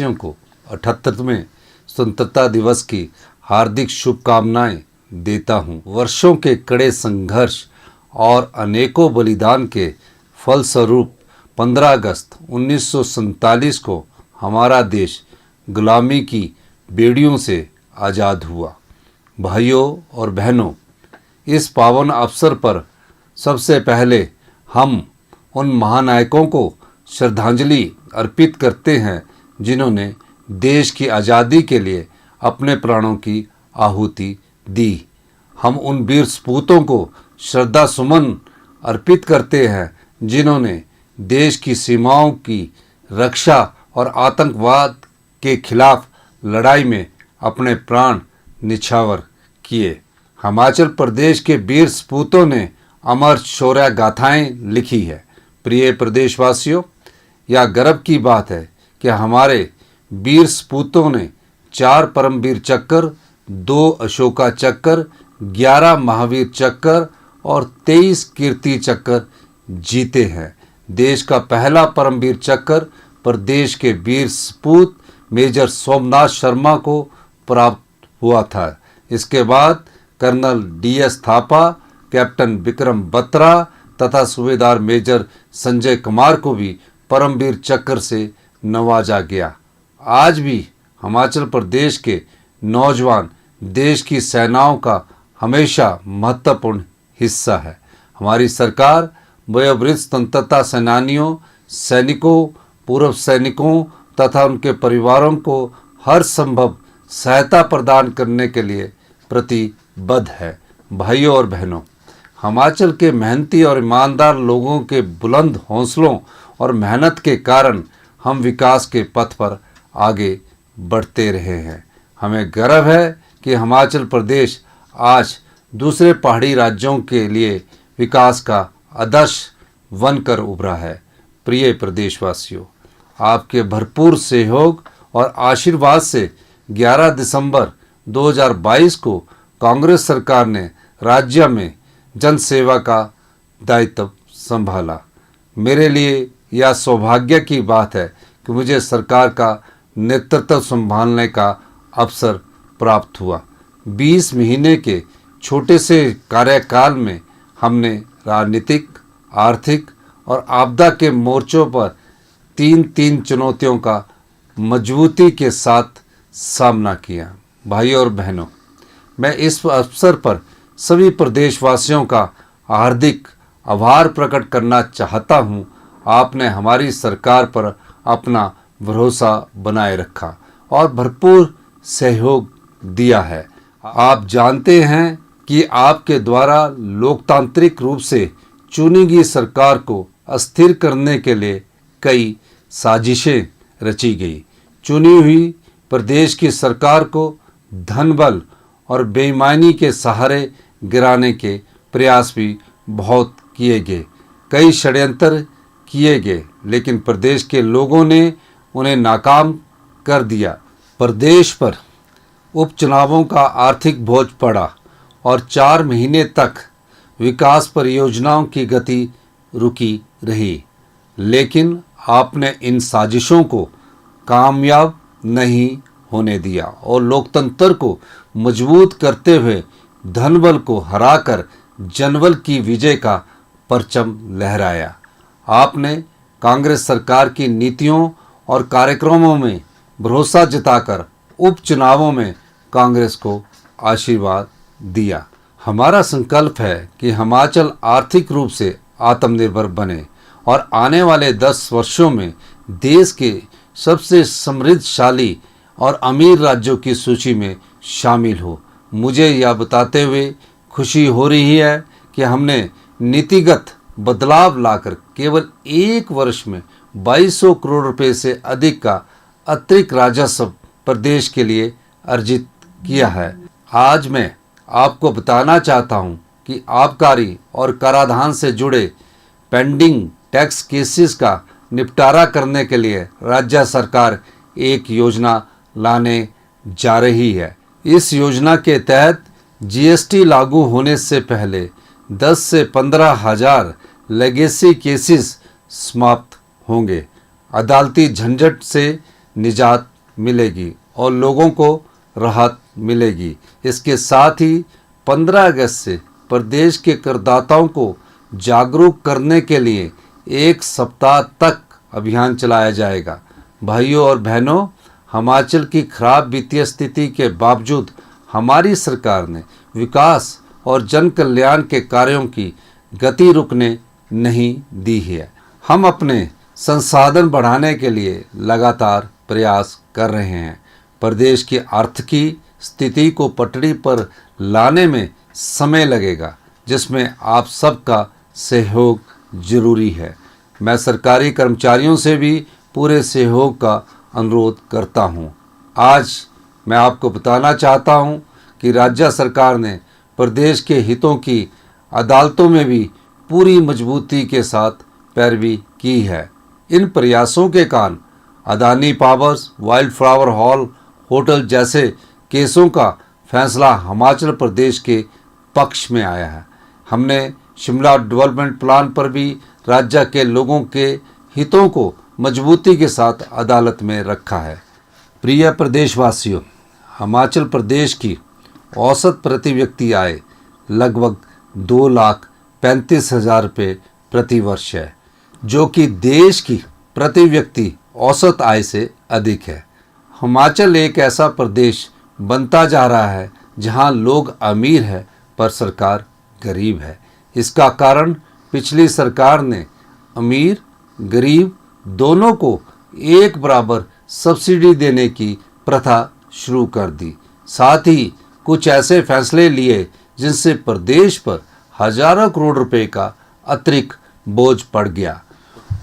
को 78वें स्वतंत्रता दिवस की हार्दिक शुभकामनाएं देता हूं। वर्षों के कड़े संघर्ष और अनेकों बलिदान के फलस्वरूप 15 अगस्त 1947 को हमारा देश गुलामी की बेड़ियों से आज़ाद हुआ। भाइयों और बहनों, इस पावन अवसर पर सबसे पहले हम उन महानायकों को श्रद्धांजलि अर्पित करते हैं जिन्होंने देश की आज़ादी के लिए अपने प्राणों की आहुति दी। हम उन वीर सपूतों को श्रद्धा सुमन अर्पित करते हैं जिन्होंने देश की सीमाओं की रक्षा और आतंकवाद के खिलाफ लड़ाई में अपने प्राण निछावर किए। हिमाचल प्रदेश के वीर सपूतों ने अमर शौर्य गाथाएं लिखी है। प्रिय प्रदेशवासियों, यह गर्व की बात है कि हमारे वीर सपूतों ने 4 परमवीर चक्र, 2 अशोका चक्र, 11 महावीर चक्र और 23 कीर्ति चक्र जीते हैं। देश का पहला परमवीर चक्र प्रदेश के वीर सपूत मेजर सोमनाथ शर्मा को प्राप्त हुआ था। इसके बाद colonel DS Thapa, captain Vikram Batra तथा सूबेदार मेजर संजय कुमार को भी परमवीर चक्र से नवाजा गया। आज भी हिमाचल प्रदेश के नौजवान देश की सेनाओं का हमेशा महत्वपूर्ण हिस्सा है। हमारी सरकार वयोवृद्ध स्वतंत्रता सेनानियों, सैनिकों, पूर्व सैनिकों तथा उनके परिवारों को हर संभव सहायता प्रदान करने के लिए प्रतिबद्ध है। भाइयों और बहनों, हिमाचल के मेहनती और ईमानदार लोगों के बुलंद हौसलों और मेहनत के कारण हम विकास के पथ पर आगे बढ़ते रहे हैं। हमें गर्व है कि हिमाचल प्रदेश आज दूसरे पहाड़ी राज्यों के लिए विकास का आदर्श बनकर उभरा है। प्रिय प्रदेशवासियों, आपके भरपूर सहयोग और आशीर्वाद से 11 दिसंबर 2022 को कांग्रेस सरकार ने राज्य में जन सेवा का दायित्व संभाला। मेरे लिए यह सौभाग्य की बात है कि मुझे सरकार का नेतृत्व संभालने का अवसर प्राप्त हुआ। 20 महीने के छोटे से कार्यकाल में हमने राजनीतिक, आर्थिक और आपदा के मोर्चों पर तीन चुनौतियों का मजबूती के साथ सामना किया। भाइयों और बहनों, मैं इस अवसर पर सभी प्रदेशवासियों का हार्दिक आभार प्रकट करना चाहता हूं। आपने हमारी सरकार पर अपना भरोसा बनाए रखा और भरपूर सहयोग दिया है। आप जानते हैं कि आपके द्वारा लोकतांत्रिक रूप से चुनी गई सरकार को अस्थिर करने के लिए कई साजिशें रची गई। चुनी हुई प्रदेश की सरकार को धनबल और बेईमानी के सहारे गिराने के प्रयास भी बहुत किए गए। कई षड्यंत्र किए गए, लेकिन प्रदेश के लोगों ने उन्हें नाकाम कर दिया। प्रदेश पर उपचुनावों का आर्थिक बोझ पड़ा और 4 महीने तक विकास परियोजनाओं की गति रुकी रही। लेकिन आपने इन साजिशों को कामयाब नहीं होने दिया और लोकतंत्र को मजबूत करते हुए धनबल को हराकर जनबल की विजय का परचम लहराया। आपने कांग्रेस सरकार की नीतियों और कार्यक्रमों में भरोसा जताकर उपचुनावों में कांग्रेस को आशीर्वाद दिया। हमारा संकल्प है कि हिमाचल आर्थिक रूप से आत्मनिर्भर बने और आने वाले 10 वर्षों में देश के सबसे समृद्धशाली और अमीर राज्यों की सूची में शामिल हो। मुझे यह बताते हुए खुशी हो रही है कि हमने नीतिगत बदलाव लाकर केवल 1 वर्ष में 2200 करोड़ रुपए से अधिक का अतिरिक्त राजस्व प्रदेश के लिए अर्जित किया है। आज मैं आपको बताना चाहता हूं कि आबकारी और कराधान से जुड़े पेंडिंग टैक्स केसेस का निपटारा करने के लिए राज्य सरकार एक योजना लाने जा रही है। इस योजना के तहत GST लागू होने से पहले 10 से 15 हज़ार लेगेसी केसेस समाप्त होंगे। अदालती झंझट से निजात मिलेगी और लोगों को राहत मिलेगी। इसके साथ ही 15 अगस्त से प्रदेश के करदाताओं को जागरूक करने के लिए 1 सप्ताह तक अभियान चलाया जाएगा। भाइयों और बहनों, हिमाचल की खराब वित्तीय स्थिति के बावजूद हमारी सरकार ने विकास और जन कल्याण के कार्यों की गति रुकने नहीं दी है। हम अपने संसाधन बढ़ाने के लिए लगातार प्रयास कर रहे हैं। प्रदेश की आर्थिकी स्थिति को पटरी पर लाने में समय लगेगा, जिसमें आप सबका सहयोग जरूरी है। मैं सरकारी कर्मचारियों से भी पूरे सहयोग का अनुरोध करता हूं। आज मैं आपको बताना चाहता हूं कि राज्य सरकार ने प्रदेश के हितों की अदालतों में भी पूरी मजबूती के साथ पैरवी की है। इन प्रयासों के कारण Adani powers, wild flower hall hotel जैसे केसों का फैसला हिमाचल प्रदेश के पक्ष में आया है। हमने शिमला डेवलपमेंट प्लान पर भी राज्य के लोगों के हितों को मजबूती के साथ अदालत में रखा है। प्रिय प्रदेशवासियों, हिमाचल प्रदेश की औसत प्रति व्यक्ति आय लगभग 2,35,000 रुपये प्रति वर्ष है, जो कि देश की प्रति व्यक्ति औसत आय से अधिक है। हिमाचल एक ऐसा प्रदेश बनता जा रहा है जहां लोग अमीर है पर सरकार गरीब है। इसका कारण पिछली सरकार ने अमीर गरीब दोनों को एक बराबर सब्सिडी देने की प्रथा शुरू कर दी। साथ ही कुछ ऐसे फैसले लिए जिनसे प्रदेश पर हजारों करोड़ रुपए का अतिरिक्त बोझ पड़ गया।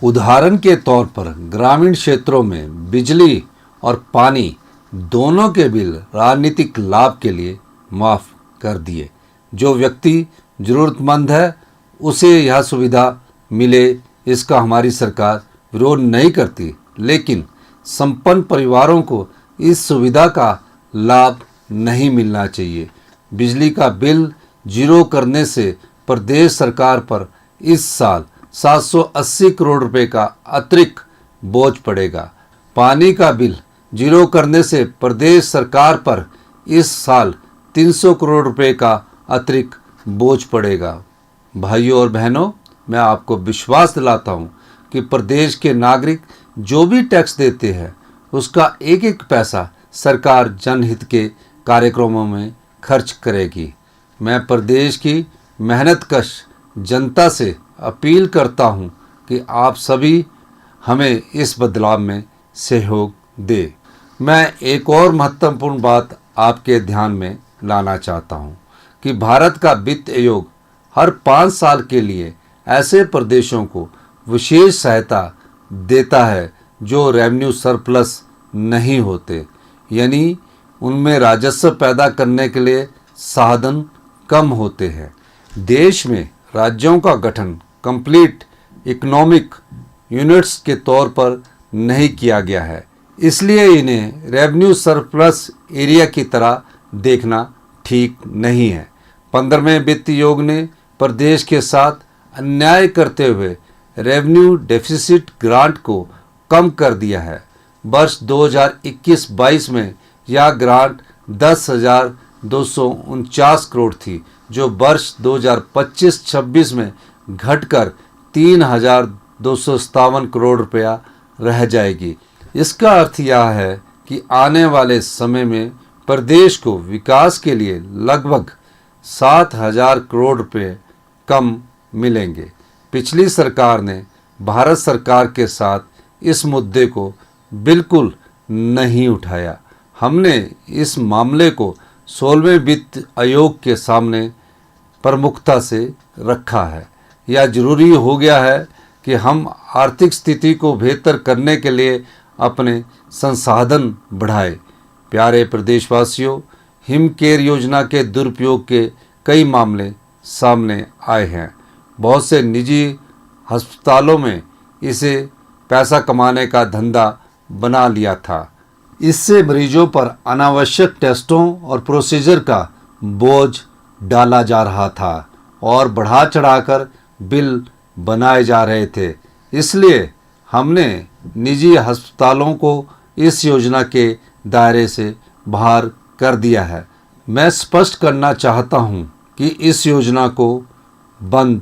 उदाहरण के तौर पर ग्रामीण क्षेत्रों में बिजली और पानी दोनों के बिल राजनीतिक लाभ के लिए माफ़ कर दिए। जो व्यक्ति ज़रूरतमंद है उसे यह सुविधा मिले, इसका हमारी सरकार विरोध नहीं करती, लेकिन संपन्न परिवारों को इस सुविधा का लाभ नहीं मिलना चाहिए। बिजली का बिल जीरो करने से प्रदेश सरकार पर इस साल 780 करोड़ रुपए का अतिरिक्त बोझ पड़ेगा। पानी का बिल जीरो करने से प्रदेश सरकार पर इस साल 300 करोड़ रुपए का अतिरिक्त बोझ पड़ेगा। भाइयों और बहनों, मैं आपको विश्वास दिलाता हूं कि प्रदेश के नागरिक जो भी टैक्स देते हैं उसका एक एक पैसा सरकार जनहित के कार्यक्रमों में खर्च करेगी। मैं प्रदेश की मेहनतकश जनता से अपील करता हूं कि आप सभी हमें इस बदलाव में सहयोग दें। मैं एक और महत्वपूर्ण बात आपके ध्यान में लाना चाहता हूं कि भारत का वित्त आयोग हर 5 साल के लिए ऐसे प्रदेशों को विशेष सहायता देता है जो रेवेन्यू सरप्लस नहीं होते, यानी उनमें राजस्व पैदा करने के लिए साधन कम होते हैं। देश में राज्यों का गठन कंप्लीट इकोनॉमिक यूनिट्स के तौर पर नहीं किया गया है, इसलिए इन्हें रेवेन्यू सरप्लस एरिया की तरह देखना ठीक नहीं है। 15वें वित्त आयोग ने प्रदेश के साथ अन्याय करते हुए रेवेन्यू डेफिसिट ग्रांट को कम कर दिया है। वर्ष 2021-22 में यह ग्रांट 10,249 करोड़ थी, जो वर्ष 2025-26 में घटकर 3,257 करोड़ रुपया रह जाएगी। इसका अर्थ यह है कि आने वाले समय में प्रदेश को विकास के लिए लगभग 7,000 करोड़ रुपए कम मिलेंगे। पिछली सरकार ने भारत सरकार के साथ इस मुद्दे को बिल्कुल नहीं उठाया। हमने इस मामले को 16वें वित्त आयोग के सामने प्रमुखता से रखा है। यह जरूरी हो गया है कि हम आर्थिक स्थिति को बेहतर करने के लिए अपने संसाधन बढ़ाएं। प्यारे प्रदेशवासियों, हिम केयर योजना के दुरुपयोग के कई मामले सामने आए हैं। बहुत से निजी अस्पतालों में इसे पैसा कमाने का धंधा बना लिया था। इससे मरीजों पर अनावश्यक टेस्टों और प्रोसीजर का बोझ डाला जा रहा था और बढ़ा चढ़ाकर बिल बनाए जा रहे थे। इसलिए हमने निजी अस्पतालों को इस योजना के दायरे से बाहर कर दिया है। मैं स्पष्ट करना चाहता हूं कि इस योजना को बंद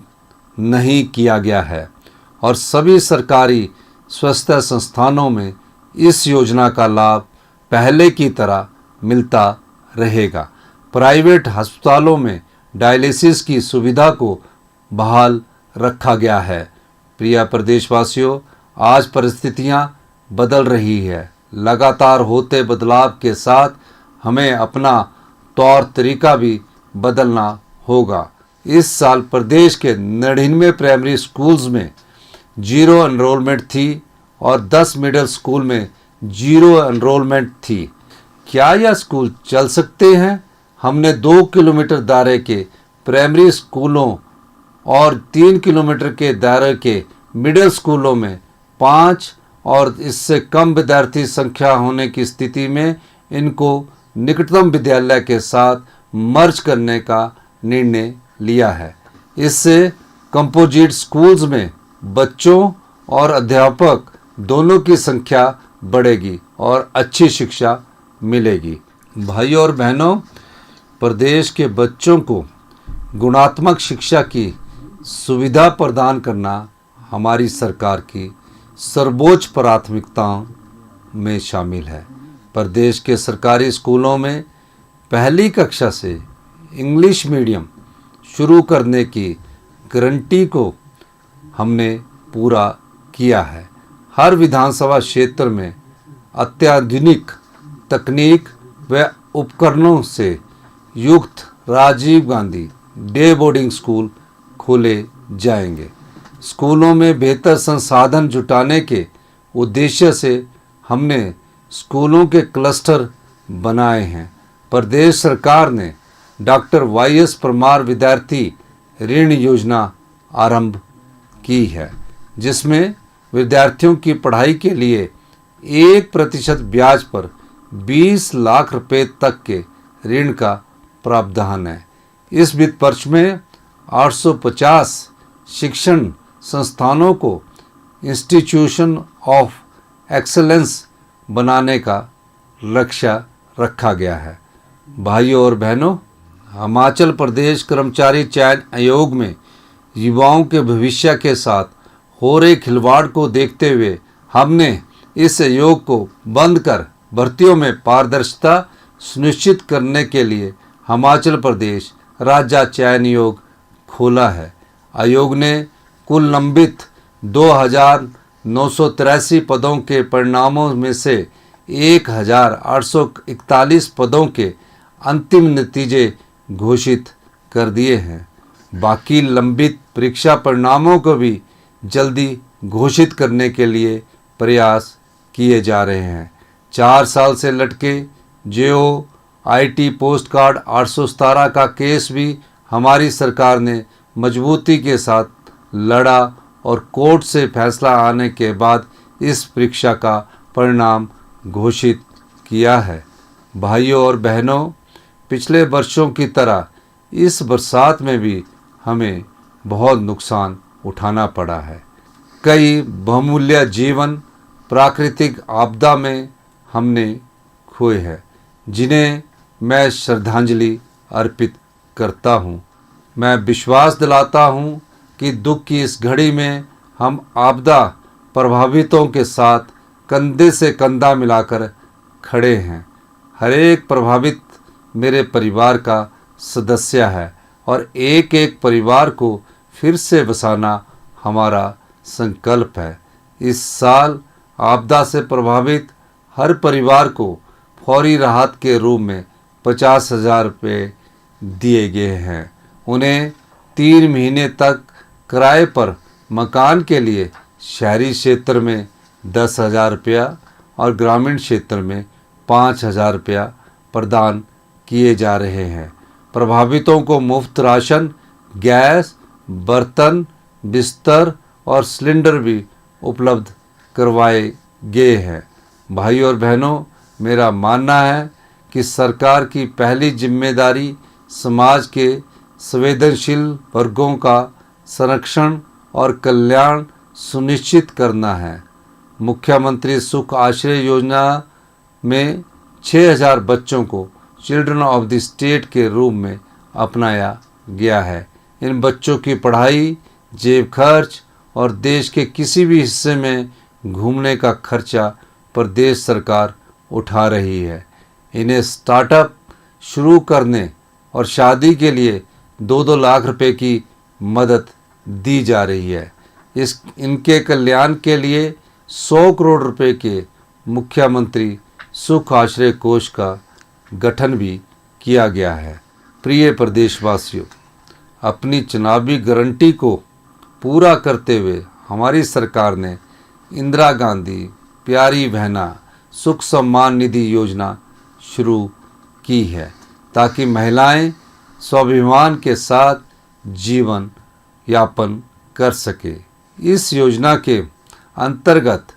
नहीं किया गया है और सभी सरकारी स्वास्थ्य संस्थानों में इस योजना का लाभ पहले की तरह मिलता रहेगा। प्राइवेट अस्पतालों में डायलिसिस की सुविधा को बहाल रखा गया है। प्रिय प्रदेशवासियों, आज परिस्थितियां बदल रही है। लगातार होते बदलाव के साथ हमें अपना तौर तरीका भी बदलना होगा। इस साल प्रदेश के 99 प्राइमरी स्कूल्स में जीरो एनरोलमेंट थी और 10 मिडिल स्कूल में जीरो एनरोलमेंट थी। क्या यह स्कूल चल सकते हैं? हमने 2 किलोमीटर दायरे के प्राइमरी स्कूलों और 3 किलोमीटर के दायरे के मिडिल स्कूलों में 5 और इससे कम विद्यार्थी संख्या होने की स्थिति में इनको निकटतम विद्यालय के साथ मर्ज करने का निर्णय लिया है। इससे कंपोजिट स्कूल्स में बच्चों और अध्यापक दोनों की संख्या बढ़ेगी और अच्छी शिक्षा मिलेगी। भाइयों और बहनों, प्रदेश के बच्चों को गुणात्मक शिक्षा की सुविधा प्रदान करना हमारी सरकार की सर्वोच्च प्राथमिकताओं में शामिल है। प्रदेश के सरकारी स्कूलों में पहली कक्षा से इंग्लिश मीडियम शुरू करने की गारंटी को हमने पूरा किया है। हर विधानसभा क्षेत्र में अत्याधुनिक तकनीक व उपकरणों से युक्त Rajiv Gandhi day boarding school खोले जाएंगे। स्कूलों में बेहतर संसाधन जुटाने के उद्देश्य से हमने स्कूलों के क्लस्टर बनाए हैं। प्रदेश सरकार ने डॉक्टर वाई.एस. परमार विद्यार्थी ऋण योजना आरंभ की है, जिसमें विद्यार्थियों की पढ़ाई के लिए 1% ब्याज पर 20 लाख रुपए तक के ऋण का प्रावधान है। इस वित्त वर्ष में 850 शिक्षण संस्थानों को इंस्टीट्यूशन ऑफ एक्सेलेंस बनाने का लक्ष्य रखा गया है। भाइयों और बहनों, हिमाचल प्रदेश कर्मचारी चयन आयोग में युवाओं के भविष्य के साथ हो रहे खिलवाड़ को देखते हुए हमने इस आयोग को बंद कर भर्तियों में पारदर्शिता सुनिश्चित करने के लिए हिमाचल प्रदेश राज्य चयन आयोग खोला है। आयोग ने कुल लंबित 2,983 पदों के परिणामों में से 1,841 पदों के अंतिम नतीजे घोषित कर दिए हैं। बाकी लंबित परीक्षा परिणामों को भी जल्दी घोषित करने के लिए प्रयास किए जा रहे हैं। 4 साल से लटके जेओ आईटी पोस्ट कार्ड 817 का केस भी हमारी सरकार ने मजबूती के साथ लड़ा और कोर्ट से फैसला आने के बाद इस परीक्षा का परिणाम घोषित किया है। भाइयों और बहनों, पिछले वर्षों की तरह इस बरसात में भी हमें बहुत नुकसान उठाना पड़ा है। कई बहुमूल्य जीवन प्राकृतिक आपदा में हमने खोए हैं, जिन्हें मैं श्रद्धांजलि अर्पित करता हूँ। मैं विश्वास दिलाता हूँ कि दुख की इस घड़ी में हम आपदा प्रभावितों के साथ कंधे से कंधा मिलाकर खड़े हैं। हर एक प्रभावित मेरे परिवार का सदस्य है और एक एक परिवार को फिर से बसाना हमारा संकल्प है। इस साल आपदा से प्रभावित हर परिवार को फौरी राहत के रूप में 50,000 रुपये दिए गए हैं। उन्हें 3 महीने तक किराए पर मकान के लिए शहरी क्षेत्र में 10,000 रुपया और ग्रामीण क्षेत्र में 5,000 रुपया प्रदान किए जा रहे हैं। प्रभावितों को मुफ्त राशन, गैस, बर्तन, बिस्तर और सिलेंडर भी उपलब्ध करवाए गए हैं। भाइयों और बहनों, मेरा मानना है कि सरकार की पहली जिम्मेदारी समाज के संवेदनशील वर्गों का संरक्षण और कल्याण सुनिश्चित करना है। मुख्यमंत्री सुख आश्रय योजना में 6000 बच्चों को चिल्ड्रन ऑफ द स्टेट के रूप में अपनाया गया है। इन बच्चों की पढ़ाई, जेब खर्च और देश के किसी भी हिस्से में घूमने का खर्चा प्रदेश सरकार उठा रही है। इन्हें स्टार्टअप शुरू करने और शादी के लिए 2-2 लाख रुपए की मदद दी जा रही है। इनके कल्याण के लिए 100 करोड़ रुपए के मुख्यमंत्री सुख आश्रय कोष का गठन भी किया गया है। प्रिय प्रदेशवासियों, अपनी चुनावी गारंटी को पूरा करते हुए हमारी सरकार ने इंदिरा गांधी प्यारी बहना सुख सम्मान निधि योजना शुरू की है, ताकि महिलाएं स्वाभिमान के साथ जीवन यापन कर सके। इस योजना के अंतर्गत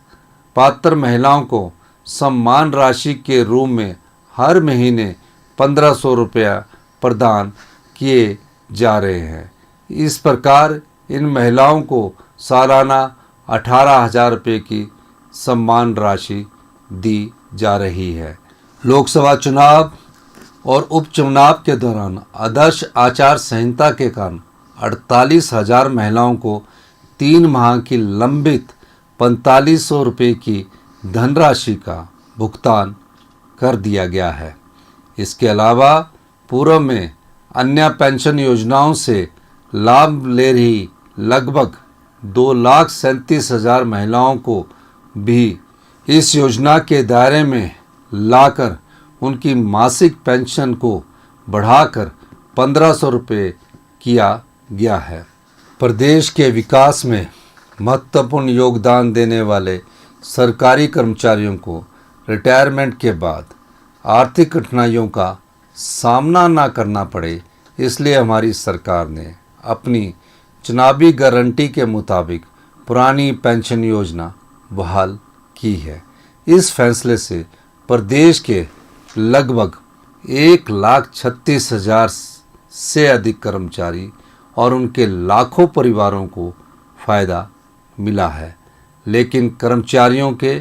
पात्र महिलाओं को सम्मान राशि के रूप में हर महीने 1500 रुपया प्रदान किए जा रहे हैं। इस प्रकार इन महिलाओं को सालाना 18,000 रुपये की सम्मान राशि दी जा रही है। लोकसभा चुनाव और उपचुनाव के दौरान आदर्श आचार संहिता के कारण 48,000 महिलाओं को 3 माह की लंबित 4500 रुपये की धनराशि का भुगतान कर दिया गया है। इसके अलावा पूर्व में अन्य पेंशन योजनाओं से लाभ ले रही लगभग 2,37,000 महिलाओं को भी इस योजना के दायरे में लाकर उनकी मासिक पेंशन को बढ़ाकर 1500 रुपये किया गया है। प्रदेश के विकास में महत्वपूर्ण योगदान देने वाले सरकारी कर्मचारियों को रिटायरमेंट के बाद आर्थिक कठिनाइयों का सामना न करना पड़े, इसलिए हमारी सरकार ने अपनी चुनावी गारंटी के मुताबिक पुरानी पेंशन योजना बहाल की है। इस फैसले से प्रदेश के लगभग 1,36,000 से अधिक कर्मचारी और उनके लाखों परिवारों को फ़ायदा मिला है। लेकिन कर्मचारियों के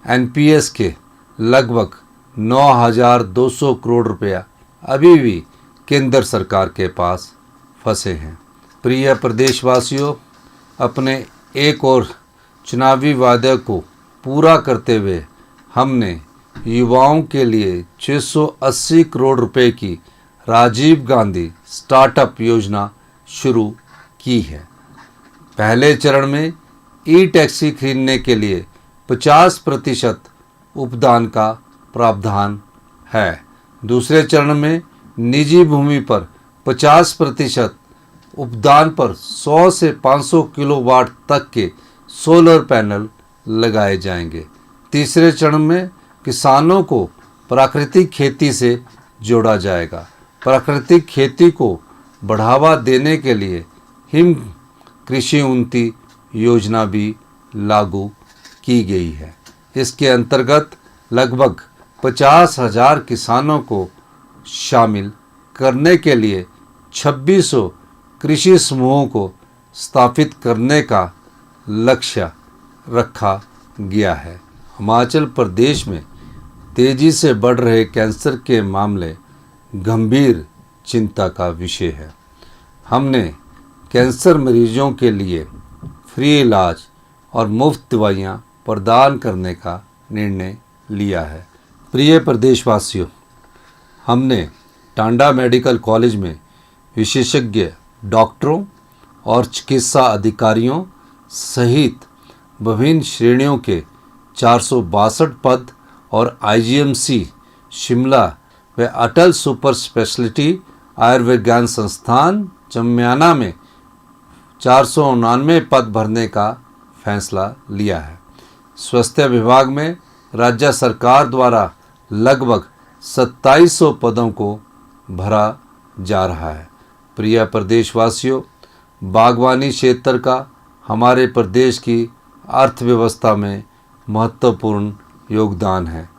एनपीएस के लगभग 9,200 करोड़ रुपया अभी भी केंद्र सरकार के पास फंसे हैं। प्रिय प्रदेशवासियों, अपने एक और चुनावी वादे को पूरा करते हुए हमने युवाओं के लिए 680 करोड़ रुपए की राजीव गांधी स्टार्टअप योजना शुरू की है। पहले चरण में ई टैक्सी खरीदने के लिए 50% उपदान का प्रावधान है। दूसरे चरण में निजी भूमि पर 50% उपदान पर 100 से 500 किलोवाट तक के सोलर पैनल लगाए जाएंगे। तीसरे चरण में किसानों को प्राकृतिक खेती से जोड़ा जाएगा। प्राकृतिक खेती को बढ़ावा देने के लिए हिम कृषि उन्नति योजना भी लागू की गई है। इसके अंतर्गत लगभग 50,000 किसानों को शामिल करने के लिए 2600 कृषि समूहों को स्थापित करने का लक्ष्य रखा गया है। हिमाचल प्रदेश में तेजी से बढ़ रहे कैंसर के मामले गंभीर चिंता का विषय है। हमने कैंसर मरीजों के लिए फ्री इलाज और मुफ्त दवाइयाँ प्रदान करने का निर्णय लिया है। प्रिय प्रदेशवासियों, हमने टांडा मेडिकल कॉलेज में विशेषज्ञ डॉक्टरों और चिकित्सा अधिकारियों सहित विभिन्न श्रेणियों के 462 पद और आईजीएमसी शिमला व अटल सुपर स्पेशलिटी आयुर्विज्ञान संस्थान चम्याना में 499 पद भरने का फैसला लिया है। स्वास्थ्य विभाग में राज्य सरकार द्वारा लगभग 2700 पदों को भरा जा रहा है। प्रिय प्रदेशवासियों, बागवानी क्षेत्र का हमारे प्रदेश की अर्थव्यवस्था में महत्वपूर्ण योगदान है।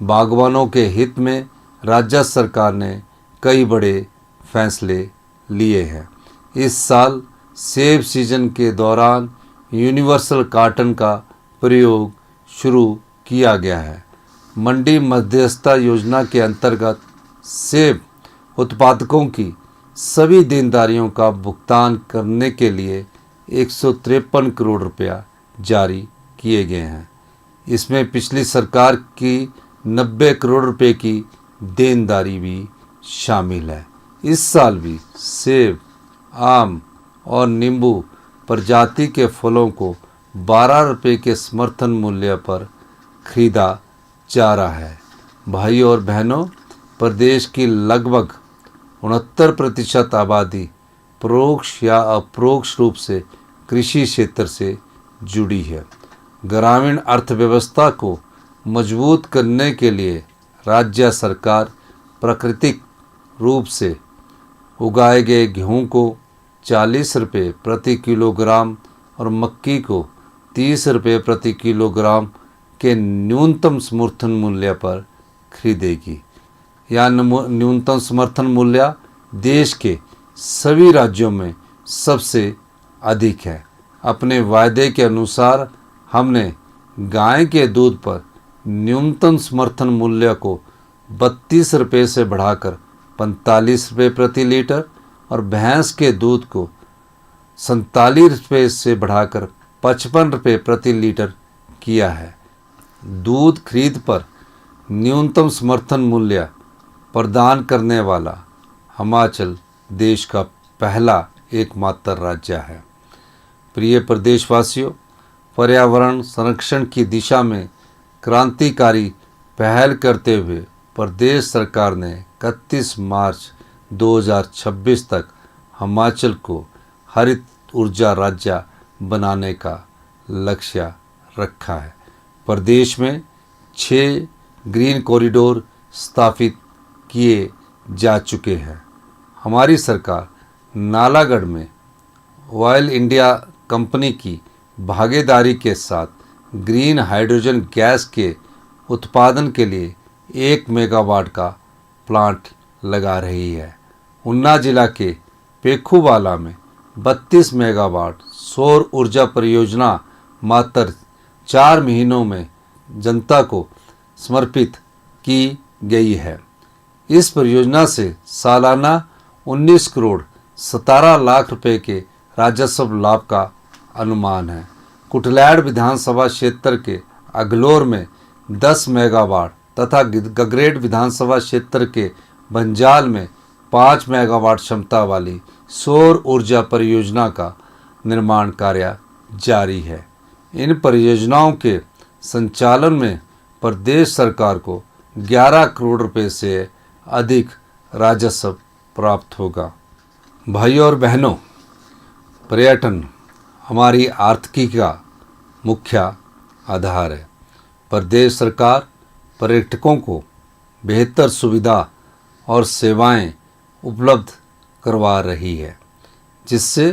बागवानों के हित में राज्य सरकार ने कई बड़े फैसले लिए हैं। इस साल सेब सीजन के दौरान यूनिवर्सल कार्टन का प्रयोग शुरू किया गया है। मंडी मध्यस्थता योजना के अंतर्गत सेब उत्पादकों की सभी देनदारियों का भुगतान करने के लिए 153 करोड़ रुपया जारी किए गए हैं। इसमें पिछली सरकार की 90 करोड़ रुपए की देनदारी भी शामिल है। इस साल भी सेब, आम और नींबू प्रजाति के फलों को 12 रुपये के समर्थन मूल्य पर खरीदा जा रहा है। भाइयों और बहनों, प्रदेश की लगभग 69% आबादी परोक्ष या अपरोक्ष रूप से कृषि क्षेत्र से जुड़ी है। ग्रामीण अर्थव्यवस्था को मजबूत करने के लिए राज्य सरकार प्राकृतिक रूप से उगाए गए गेहूं को 40 रुपये प्रति किलोग्राम और मक्की को 30 रुपये प्रति किलोग्राम के न्यूनतम समर्थन मूल्य पर खरीदेगी। यह न्यूनतम समर्थन मूल्य देश के सभी राज्यों में सबसे अधिक है। अपने वायदे के अनुसार हमने गाय के दूध पर न्यूनतम समर्थन मूल्य को 32 रुपये से बढ़ाकर 45 रुपये प्रति लीटर और भैंस के दूध को 47 रुपये से बढ़ाकर 55 रुपये प्रति लीटर किया है। दूध खरीद पर न्यूनतम समर्थन मूल्य प्रदान करने वाला हिमाचल देश का पहला एकमात्र राज्य है। प्रिय प्रदेशवासियों, पर्यावरण संरक्षण की दिशा में क्रांतिकारी पहल करते हुए प्रदेश सरकार ने 31 मार्च 2026 तक हिमाचल को हरित ऊर्जा राज्य बनाने का लक्ष्य रखा है। प्रदेश में 6 ग्रीन कॉरिडोर स्थापित किए जा चुके हैं। हमारी सरकार नालागढ़ में ऑयल इंडिया कंपनी की भागीदारी के साथ ग्रीन हाइड्रोजन गैस के उत्पादन के लिए 1 मेगावाट का प्लांट लगा रही है। ऊना जिला के पेखूवाला में 32 मेगावाट सौर ऊर्जा परियोजना मात्र 4 महीनों में जनता को समर्पित की गई है। इस परियोजना से सालाना 19 करोड़ 17 लाख रुपए के राजस्व लाभ का अनुमान है। कुटलैड़ विधानसभा क्षेत्र के अगलोर में 10 मेगावाट तथा गगरेट विधानसभा क्षेत्र के बंजाल में 5 मेगावाट क्षमता वाली सौर ऊर्जा परियोजना का निर्माण कार्य जारी है। इन परियोजनाओं के संचालन में प्रदेश सरकार को 11 करोड़ रुपए से अधिक राजस्व प्राप्त होगा। भाइयों और बहनों, पर्यटन हमारी आर्थिकी का मुख्य आधार है। प्रदेश सरकार पर्यटकों को बेहतर सुविधा और सेवाएं उपलब्ध करवा रही है, जिससे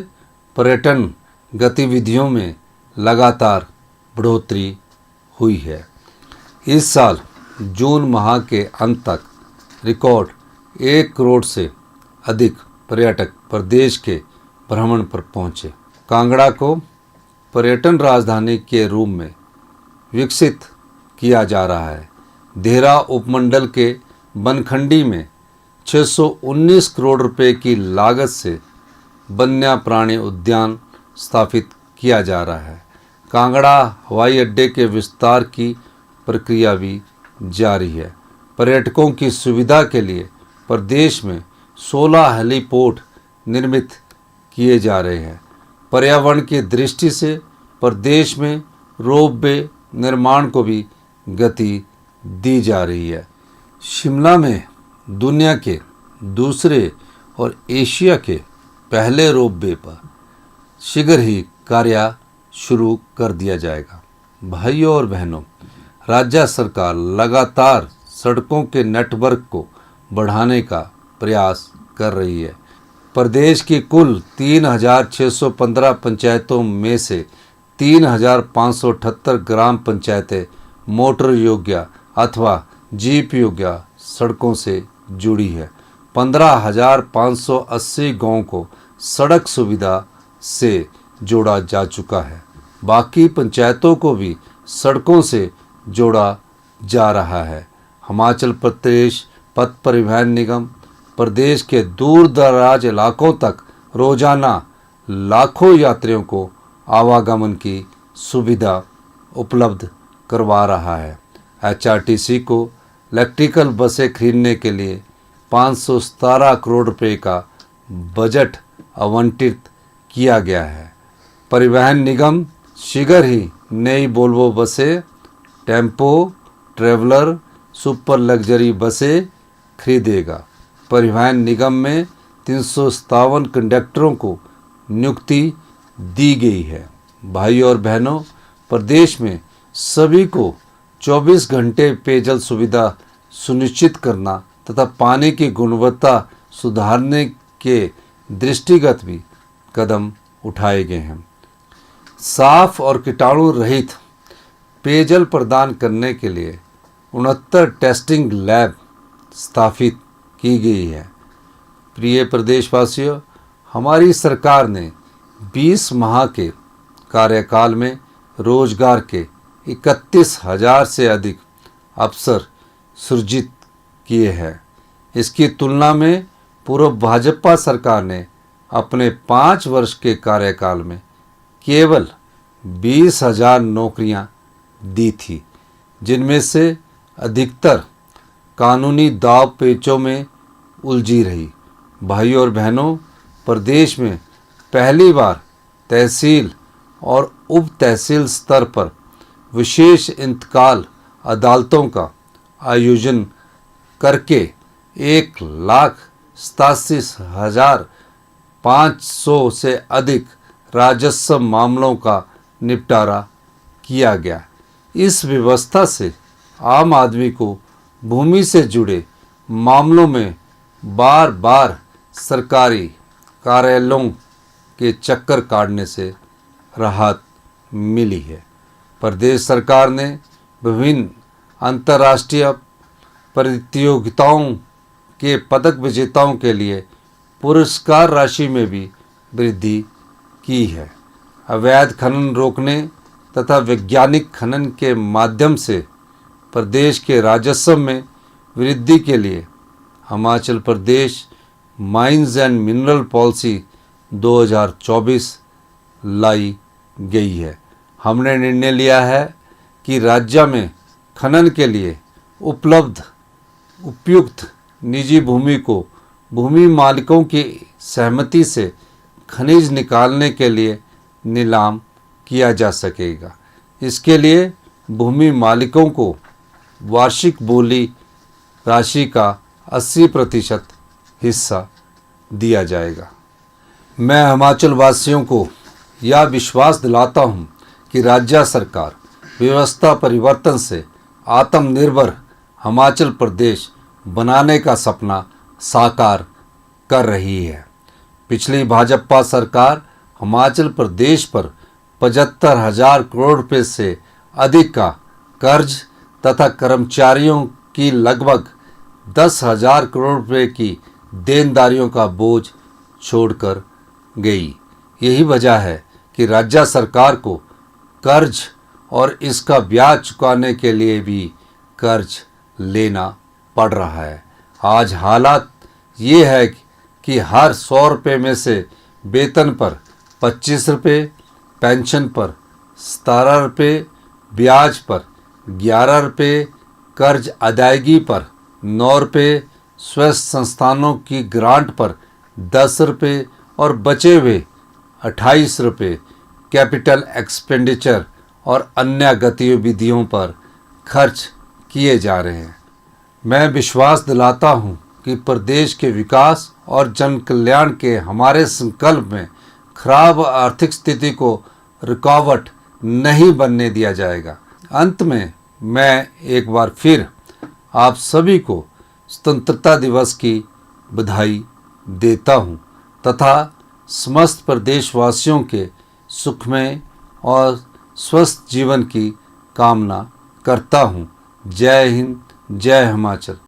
पर्यटन गतिविधियों में लगातार बढ़ोतरी हुई है। इस साल जून माह के अंत तक रिकॉर्ड 1 करोड़ से अधिक पर्यटक प्रदेश के भ्रमण पर पहुंचे। कांगड़ा को पर्यटन राजधानी के रूप में विकसित किया जा रहा है। देहरा उपमंडल के बनखंडी में 619 करोड़ रुपए की लागत से वन्य प्राणी उद्यान स्थापित किया जा रहा है। कांगड़ा हवाई अड्डे के विस्तार की प्रक्रिया भी जारी है। पर्यटकों की सुविधा के लिए प्रदेश में 16 हेलीपोर्ट निर्मित किए जा रहे हैं। पर्यावरण की दृष्टि से प्रदेश में रोपवे निर्माण को भी गति दी जा रही है। शिमला में दुनिया के दूसरे और एशिया के पहले रोपवे पर शीघ्र ही कार्य शुरू कर दिया जाएगा। भाइयों और बहनों, राज्य सरकार लगातार सड़कों के नेटवर्क को बढ़ाने का प्रयास कर रही है। प्रदेश की कुल 3,615 पंचायतों में से 3,578 ग्राम पंचायतें मोटर योग्य अथवा जीप योग्य सड़कों से जुड़ी है। 15,580 गाँव को सड़क सुविधा से जोड़ा जा चुका है। बाकी पंचायतों को भी सड़कों से जोड़ा जा रहा है। हिमाचल प्रदेश पथ परिवहन निगम प्रदेश के दूर दराज इलाकों तक रोजाना लाखों यात्रियों को आवागमन की सुविधा उपलब्ध करवा रहा है। एचआरटीसी को इलेक्ट्रिकल बसें खरीदने के लिए 517 करोड़ रुपए का बजट आवंटित किया गया है। परिवहन निगम शीघ्र ही नई वोल्वो बसें, टेम्पो, ट्रैवलर, सुपर लग्जरी बसें खरीदेगा। परिवहन निगम में 357 कंडक्टरों को नियुक्ति दी गई है। भाई और बहनों, प्रदेश में सभी को 24 घंटे पेयजल सुविधा सुनिश्चित करना तथा पानी की गुणवत्ता सुधारने के दृष्टिगत भी कदम उठाए गए हैं। साफ और कीटाणु रहित पेयजल प्रदान करने के लिए 69 टेस्टिंग लैब स्थापित की गई है। प्रिय प्रदेशवासियों, हमारी सरकार ने 20 माह के कार्यकाल में रोजगार के 31,000 से अधिक अवसर सृजित किए हैं। इसकी तुलना में पूर्व भाजपा सरकार ने अपने 5 वर्ष के कार्यकाल में केवल 20,000 नौकरियां दी थी, जिनमें से अधिकतर कानूनी दाव पेचों में उलझी रही। भाई और बहनों, प्रदेश में पहली बार तहसील और उप तहसील स्तर पर विशेष इंतकाल अदालतों का आयोजन करके 1,87,500 से अधिक राजस्व मामलों का निपटारा किया गया। इस व्यवस्था से आम आदमी को भूमि से जुड़े मामलों में बार बार सरकारी कार्यालयों के चक्कर काटने से राहत मिली है। प्रदेश सरकार ने विभिन्न अंतर्राष्ट्रीय प्रतियोगिताओं के पदक विजेताओं के लिए पुरस्कार राशि में भी वृद्धि की है। अवैध खनन रोकने तथा वैज्ञानिक खनन के माध्यम से प्रदेश के राजस्व में वृद्धि के लिए Himachal Pradesh mines and mineral policy 2024 लाई गई है। हमने निर्णय लिया है कि राज्य में खनन के लिए उपलब्ध उपयुक्त निजी भूमि को भूमि मालिकों की सहमति से खनिज निकालने के लिए नीलाम किया जा सकेगा। इसके लिए भूमि मालिकों को वार्षिक बोली राशि का 80% हिस्सा दिया जाएगा। मैं हिमाचल वासियों को यह विश्वास दिलाता हूँ कि राज्य सरकार व्यवस्था परिवर्तन से आत्मनिर्भर हिमाचल प्रदेश बनाने का सपना साकार कर रही है। पिछली भाजपा सरकार हिमाचल प्रदेश पर 75,000 करोड़ रुपए से अधिक का कर्ज तथा कर्मचारियों की लगभग 10,000 करोड़ रुपए की देनदारियों का बोझ छोड़कर गई। यही वजह है कि राज्य सरकार को कर्ज और इसका ब्याज चुकाने के लिए भी कर्ज लेना पड़ रहा है। आज हालात ये है कि हर 100 रुपये में से वेतन पर 25 रुपये, पेंशन पर 17 रुपये, ब्याज पर 11 रुपये, कर्ज अदायगी पर 9 रुपये, स्वास्थ्य संस्थानों की ग्रांट पर 10 रुपये और बचे हुए 28 रुपये कैपिटल एक्सपेंडिचर और अन्य गतिविधियों पर खर्च किए जा रहे हैं। मैं विश्वास दिलाता हूं कि प्रदेश के विकास और जन कल्याण के हमारे संकल्प में खराब आर्थिक स्थिति को रुकावट नहीं बनने दिया जाएगा। अंत में मैं एक बार फिर आप सभी को स्वतंत्रता दिवस की बधाई देता हूं तथा समस्त प्रदेशवासियों के सुखमय और स्वस्थ जीवन की कामना करता हूं। जय हिंद, जय हिमाचल।